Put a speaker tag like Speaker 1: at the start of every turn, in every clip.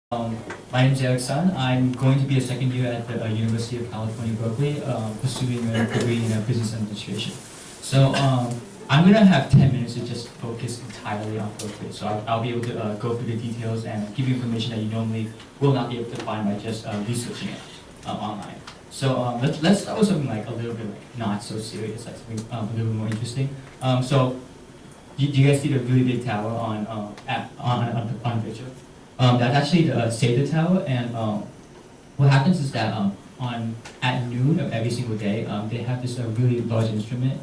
Speaker 1: My name is Eric Sun. I'm going to be a second year at the University of California, Berkeley, pursuing a degree in business administration. So I'm going to have 10 minutes to just focus entirely on Berkeley. So I'll be able to go through the details and give you information that you normally will not be able to find by just researching it online. So let's start with something like a little bit like not so serious, like something a little bit more interesting. So do you guys see the really big tower on picture? That's actually the Seder Tower, and what happens is that at noon of every single day, they have this really large instrument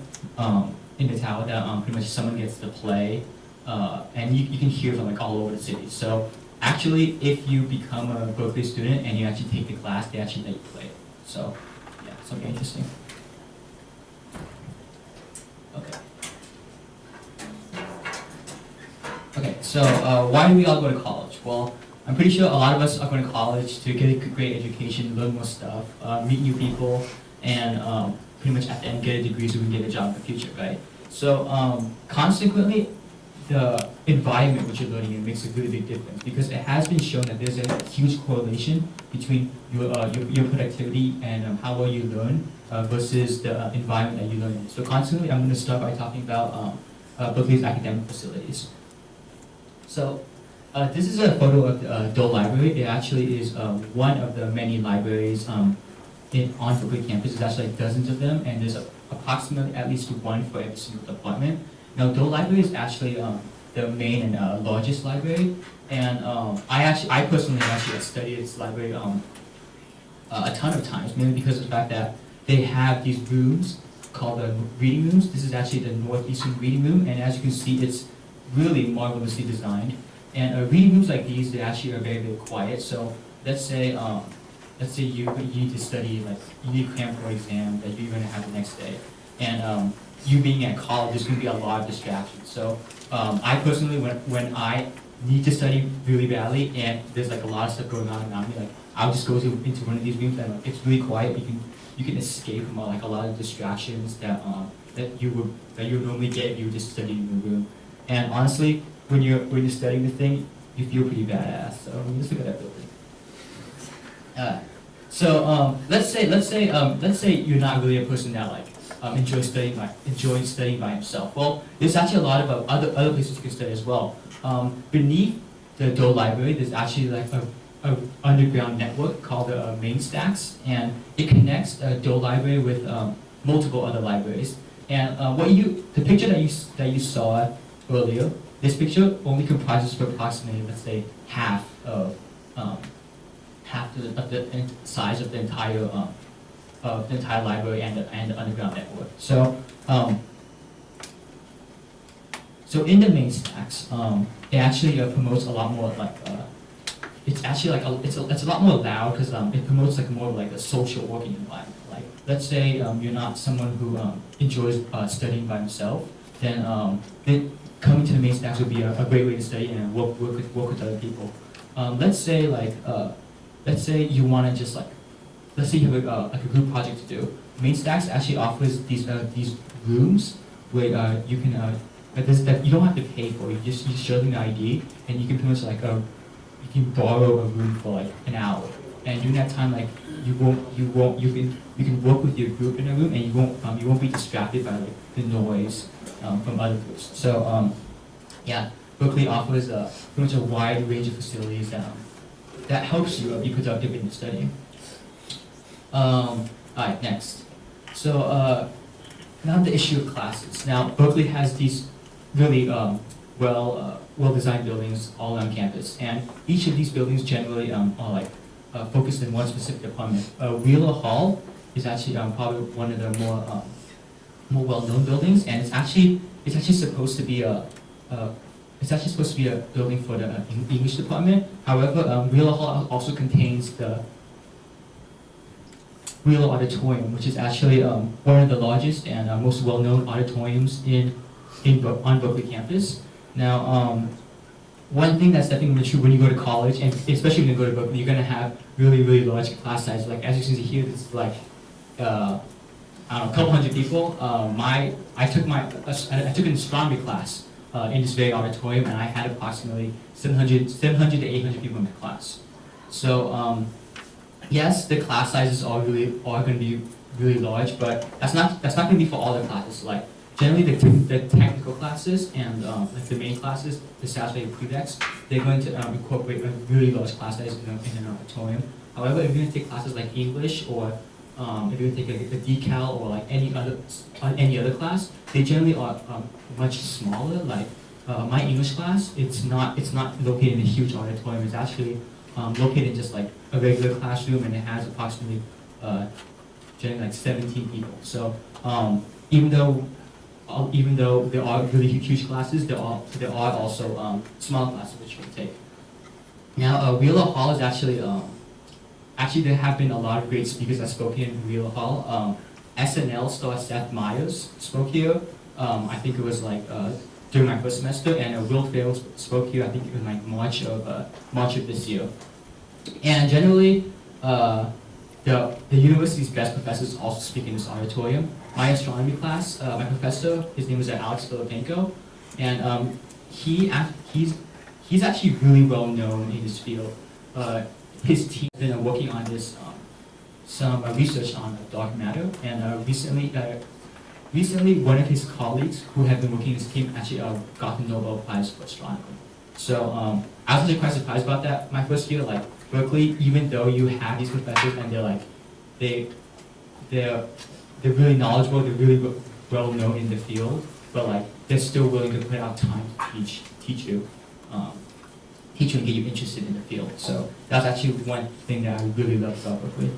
Speaker 1: in the tower that pretty much someone gets to play, and you can hear from like all over the city. So actually, if you become a Berkeley student and you actually take the class, they actually let you play it. So yeah, something interesting. Okay. Okay, so why do we all go to college? Well, I'm pretty sure a lot of us are going to college to get a great education, learn more stuff, meet new people, and pretty much at the end get a degree so we can get a job in the future, right? So consequently, the environment which you're learning in makes a really big difference because it has been shown that there's a huge correlation between your productivity and how well you learn versus the environment that you learn in. So consequently, I'm going to start by talking about Berkeley's academic facilities. So this is a photo of the Dole Library. It actually is one of the many libraries on Berkeley campus. There's actually like dozens of them, and there's approximately at least one for every single department. Now, Dole Library is actually the main and largest library, and I personally actually studied this library a ton of times, mainly because of the fact that they have these rooms called the reading rooms. This is actually the northeastern reading room, and as you can see, it's really marvelously designed. And reading rooms like these, they actually are very, very quiet. So let's say you need to study, like you need to cram for an exam that you're going to have the next day, and you being at college, there's going to be a lot of distractions. So I personally, when I need to study really badly and there's like a lot of stuff going on around me, like I'll just go into one of these rooms and it's really quiet. You can escape from like a lot of distractions that you would normally get if you were just studying in the room. And honestly, when you're studying the thing, you feel pretty badass. So let's look at that building. Let's say you're not really a person that like enjoys studying by himself. Well, there's actually a lot of other places you can study as well. Beneath the Dole Library, there's actually like a underground network called the Main Stacks, and it connects the Dole Library with multiple other libraries. And the picture that you saw earlier, this picture only comprises for approximately, let's say, half of the size of the entire library and the underground network. So so in the Main Stacks, it actually promotes a lot more like it's actually like it's a lot more loud because it promotes like more like a social working environment. Like let's say you're not someone who enjoys studying by himself, then coming to the Main Stacks would be a great way to study and work with other people. Let's say you want to just like, let's say you have like a group project to do. Main Stacks actually offers these rooms where you can that you don't have to pay for. You just show them the ID and you can pretty much like you can borrow a room for like an hour. And during that time, like you can work with your group in a room and you won't be distracted by like the noise from other groups. So yeah, Berkeley offers pretty much a wide range of facilities that helps you be productive in your studying. Alright, next. So now the issue of classes. Now Berkeley has these really well-designed buildings all around campus, and each of these buildings generally are like focused in one specific department. Wheeler Hall is actually probably one of the more well-known buildings, and it's actually supposed to be a building for the English department. However, Wheeler Hall also contains the Wheeler Auditorium, which is actually one of the largest and most well-known auditoriums on Berkeley campus. Now, one thing that's definitely true when you go to college, and especially when you go to Berkeley, you're going to have really, really large class sizes. Like as you can see here, this is like I don't know, a couple hundred people. I took an astronomy class in this very auditorium, and I had approximately 700 to 800 people in my class. So yes, the class sizes are going to be really large, but that's not going to be for all the classes. Like generally, the technical classes and like the main classes, the SAS and prereqs, they're going to incorporate a really large class size in an auditorium. However, if you're going to take classes like English or if you're going to take a decal or like any other class, they generally are much smaller. Like my English class, it's not located in a huge auditorium. It's actually located in just like a regular classroom, and it has approximately generally like 17 people. So even though there are really huge classes, there are also small classes which you can take. Now, Wheeler Hall is actually there have been a lot of great speakers that spoke here in Wheeler Hall. SNL star Seth Meyers spoke here. I think it was like during my first semester, and Will Ferrell spoke here. I think it was like March of this year. And generally, the university's best professors also speak in this auditorium. My astronomy class, my professor, his name is Alex Filipenko, and he's actually really well known in his field. His team has been working on this some research on dark matter, and recently one of his colleagues who had been working in his team actually got the Nobel Prize for astronomy. So I was actually quite surprised about that. My first year, like Berkeley, even though you have these professors and they're really knowledgeable, they're really well known in the field, but like they're still willing to put out time to teach you and get you interested in the field. So that's actually one thing that I really love about Berkeley.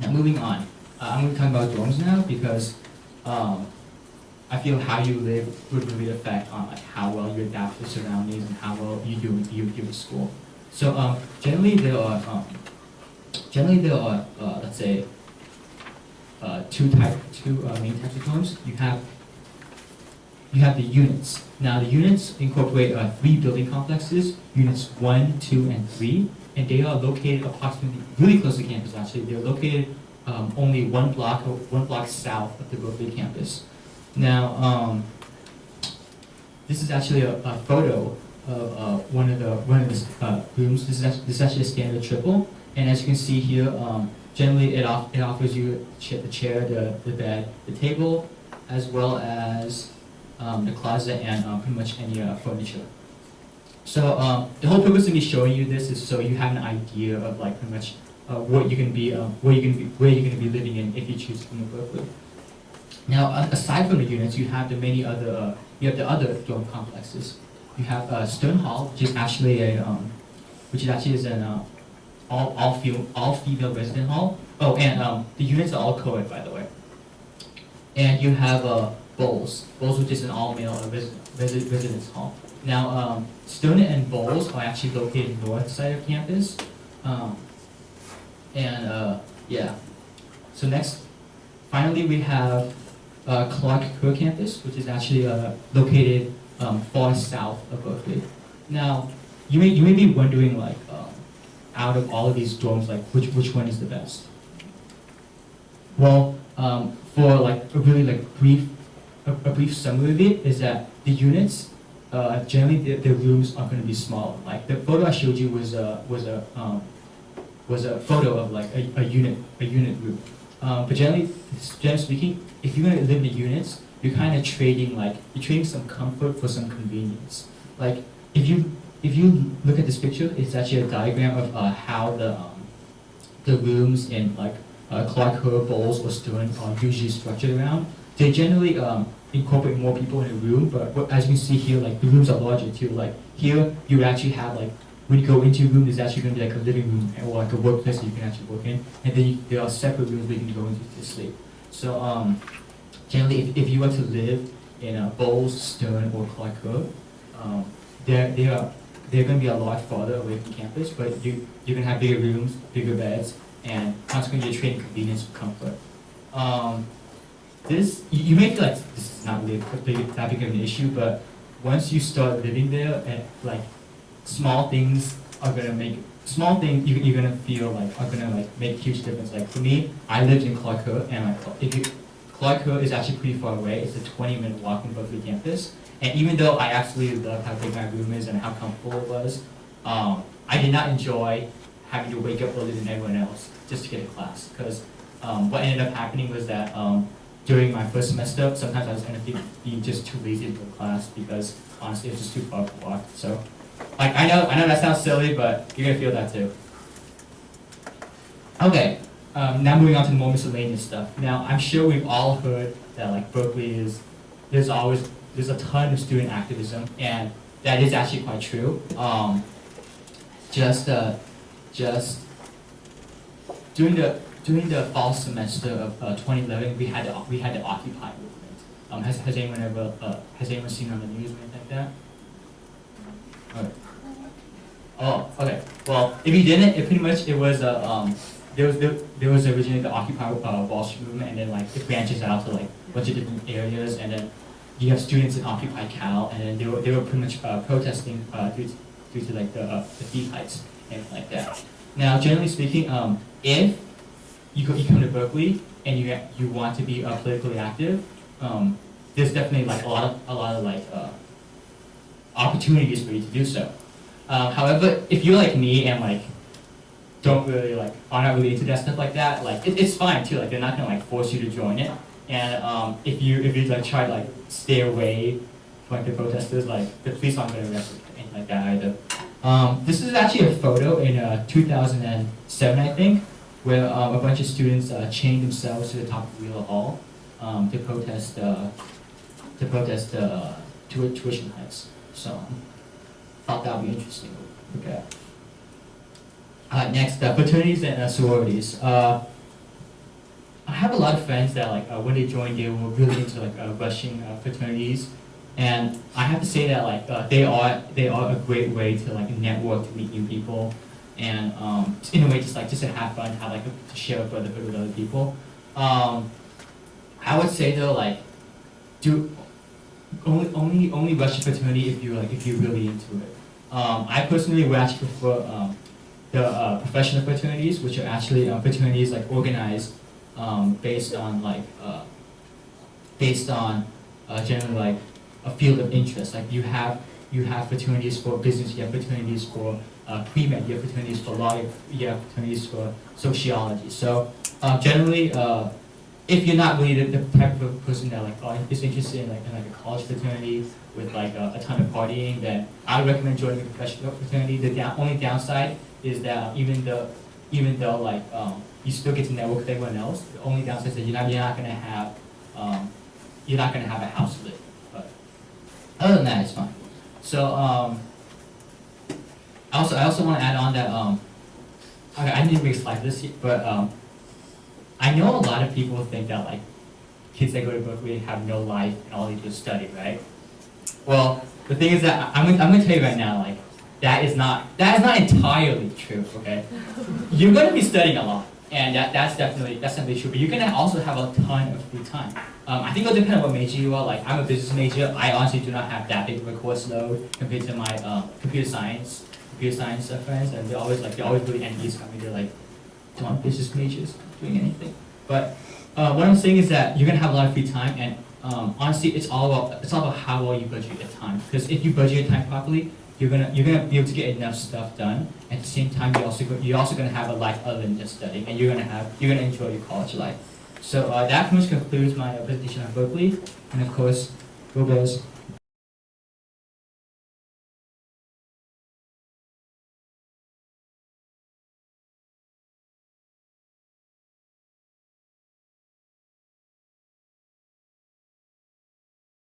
Speaker 1: Now moving on, I'm going to talk about dorms now because I feel how you live would really affect on like how well you adapt to your surroundings and how well you do in school. So generally there are let's say two main types of dorms. You have the units. Now the units incorporate 3 building complexes, units 1, 2, and 3, and they are located approximately really close to campus. Actually, they're located only one block south of the Berkeley campus. Now, this is actually a photo of one of the rooms. This is actually a standard triple, and as you can see here, generally it offers you the chair, the bed, the table, as well as the closet and pretty much any furniture. So the whole purpose of me showing you this is so you have an idea of like pretty much what you're gonna be living in if you choose to come to Berkeley. Now, aside from the units, you have the other dorm complexes. You have Stone Hall, which is actually an all female resident hall. Oh, and the units are all co-ed, by the way. And you have Bowles, which is an all-male residence hall. Now, Stone and Bowles are actually located north side of campus. Yeah. So next, finally, we have Clark Kerr campus, which is actually located far south of Berkeley. Now, you may be wondering, like, out of all of these dorms, like, which one is the best? Well, for like a really like brief summary of it is that the units generally the rooms are going to be small. Like the photo I showed you was a photo of like a unit room. But generally speaking, if you're going to live in the units, you're kind of trading some comfort for some convenience. Like if you look at this picture, it's actually a diagram of how the rooms in like Clark Kerr, Bowles, or Stone are usually structured around. They generally incorporate more people in a room, but as you can see here, like the rooms are larger too. Like here, you would actually have like when you go into a room, there's actually going to be like a living room or like a workplace that you can actually work in, and then there are separate rooms where you can go into to sleep. So generally, if you were to live in Bowles, Stone, or Clark Kerr, they're going to be a lot farther away from campus, but you're going to have bigger rooms, bigger beds, and consequently you're trading convenience for comfort. You may feel like this is not really that big of an issue, but once you start living there, and like small things you're gonna feel like are gonna like make a huge difference. Like for me, I lived in Clark Kerr, and Clark Kerr is actually pretty far away. It's a 20-minute walk from Berkeley campus, and even though I absolutely loved how big my room is and how comfortable it was, I did not enjoy having to wake up earlier than everyone else just to get to class. Because what ended up happening was that during my first semester, sometimes I was ended up being just too lazy to go to class because honestly it was just too far to walk. So, like I know that sounds silly, but you're gonna feel that too. Okay, now moving on to more miscellaneous stuff. Now I'm sure we've all heard that like Berkeley is there's a ton of student activism, and that is actually quite true. Just during the fall semester of 2011, we had the Occupy movement. Has anyone seen it on the news or anything like that? Okay. Oh, okay. Well, if you didn't, it was there was originally the Occupy Wall Street movement, and then like it branches out to like a bunch of different areas, and then you have students in Occupy Cal, and then they were pretty much protesting due to like the fee hikes and like that. Now, generally speaking, if you come to Berkeley and you want to be politically active, there's definitely like a lot of like opportunities for you to do so. However, if you're like me and like don't really like are not really into that stuff like that, like it's fine too. Like they're not gonna like force you to join it. And if you like try to like stay away from like the protesters, like the police aren't gonna arrest you or anything like that either. This is actually a photo in 2007, I think, where a bunch of students chained themselves to the top of Wheeler Hall to protest tuition hikes. So thought that would be interesting. Okay. Next, fraternities and sororities. I have a lot of friends that like when they joined, they were really into like Russian fraternities, and I have to say that like they are a great way to like network, to meet new people, and in a way just to have fun, have like to share a brotherhood with other people. I would say though, like do only Russian fraternity if you're really into it. I personally would actually prefer the professional fraternities, which are actually fraternities like organized based on generally like a field of interest. Like you have fraternities for business, you have fraternities for pre-med, you have fraternities for law, you have fraternities for sociology. So generally, if you're not really the type of person that is interested in a college fraternity with like a ton of partying, then I would recommend joining a professional fraternity. The only downside is that even though like you still get to network with everyone else, the only downside is that you're not gonna have a house lit. But other than that, it's fine. So I also want to add on that okay, I didn't make a slide for this, but I know a lot of people think that like kids that go to Berkeley have no life and all they do is study, right? Well, the thing is that I'm gonna tell you right now, like that is not entirely true. Okay, you're gonna be studying a lot, and that's definitely true. But you're gonna also have a ton of free time. I think it'll depend on what major you are. Like I'm a business major. I honestly do not have that big of a course load compared to my computer science friends, and they're always really envious of me. They're like, "Don't want business majors doing anything." But what I'm saying is that you're gonna have a lot of free time, and honestly, it's all about how well you budget your time. Because if you budget your time properly, you're gonna be able to get enough stuff done. At the same time, you're also gonna have a life other than just studying, and you're gonna enjoy your college life. So that pretty much concludes my presentation on Berkeley, and of course, go Bears.